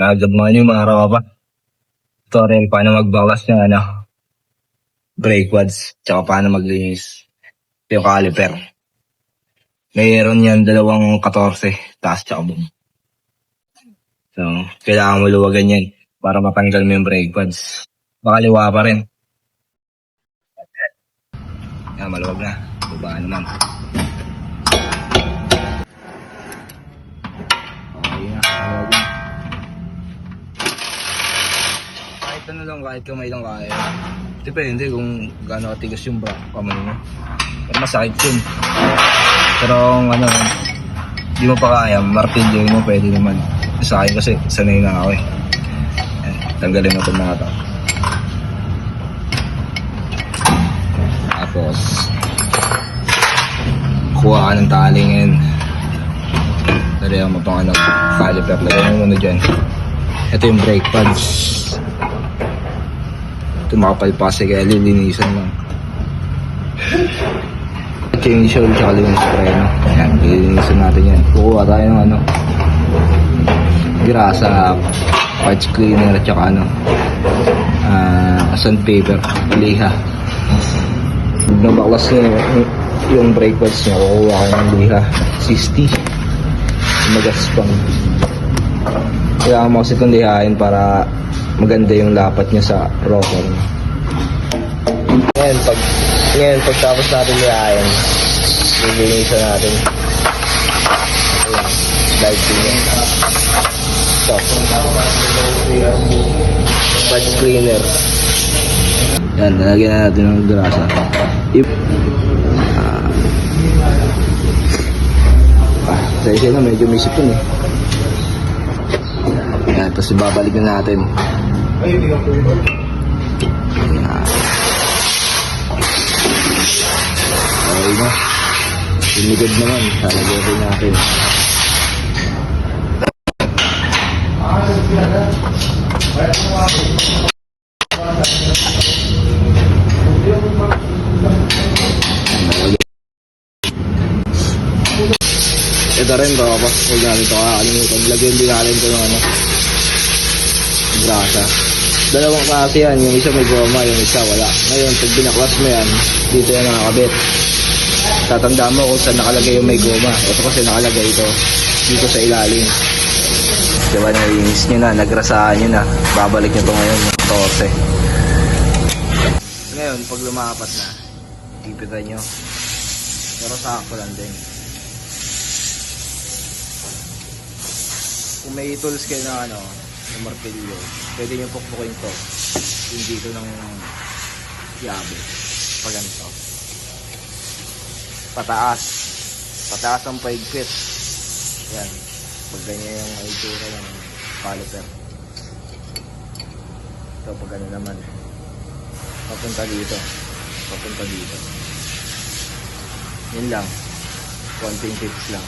Nagab mo yung mga raw pa. Tutorial paano magbawas ng brake pads, tsaka paano maglinis yung caliper. Mayroon yan 214, taas tsaka boom. So, kailangan mo luwagan yan para matanggal mo yung brake pads. Makaliwa pa rin. Yan, maluwag na. Baba naman. Okay na, maluwag na. Kahit ano lang, kahit kamay lang kaya. Depende kung gaano katigas yung kamay mo. Pero masakit yun. Pero kung di mo pa kaya, martilyo mo pwede naman. Sa akin kasi, sanay na ako eh. Ayan, tanggalin mo ito mga ito. Tapos, kuha ka ng tali ngayon. Lagyan mo itong caliper. Lagyan mo muna dyan. Ito yung brake pads. Ito makapalpasi kaya lilinisan lang. Change oil tsaka yung spray. Ayan, lilinisan natin yan. Kukuha tayo ng grasa, patch cleaner tsaka sandpaper, liha. Nabaklas niya yung brake pads niya, kukuha ko ng liha, 60 magaspang. Kailangan mo kasi itong lihain para maganda yung lapat niya sa rocker. Ngayon pagtapos natin lihain, lilinisan natin. Ayan, slide cleaner. So, patch cleaner. Yan, nalagyan na natin ng grasa. Kasi na medyo may sipon eh. Yan, tapos ibabalik na natin. Yan. Okay na. Sinigod naman. Talagyan rin natin. Ito rin bro, huwag natin ito kakalimutan. Lagyan din natin ito ng grasa. Dalawang klase yan, yung isa may goma, yung isa wala. Ngayon, pag binaklas mo yan, dito yan nakakabit. Tatandaan mo kung saan nakalagay yung may goma. Ito kasi nakalagay ito dito sa ilalim. Diba, nalinis nyo na, nagrasaan nyo na. Babalik nyo ito ngayon, yung torse. Ngayon, pag lumapat na, tipitan nyo. Pero sakto lang din. Kung may tools kayo na ng martilyo, pwede nyo pukpukin to yung dito ng yabe pag ganito pataas ang paigpit. Yan, pag ganyan yung itsura ng caliper. Ito pag ano naman papunta dito. Yun lang, konting tips lang.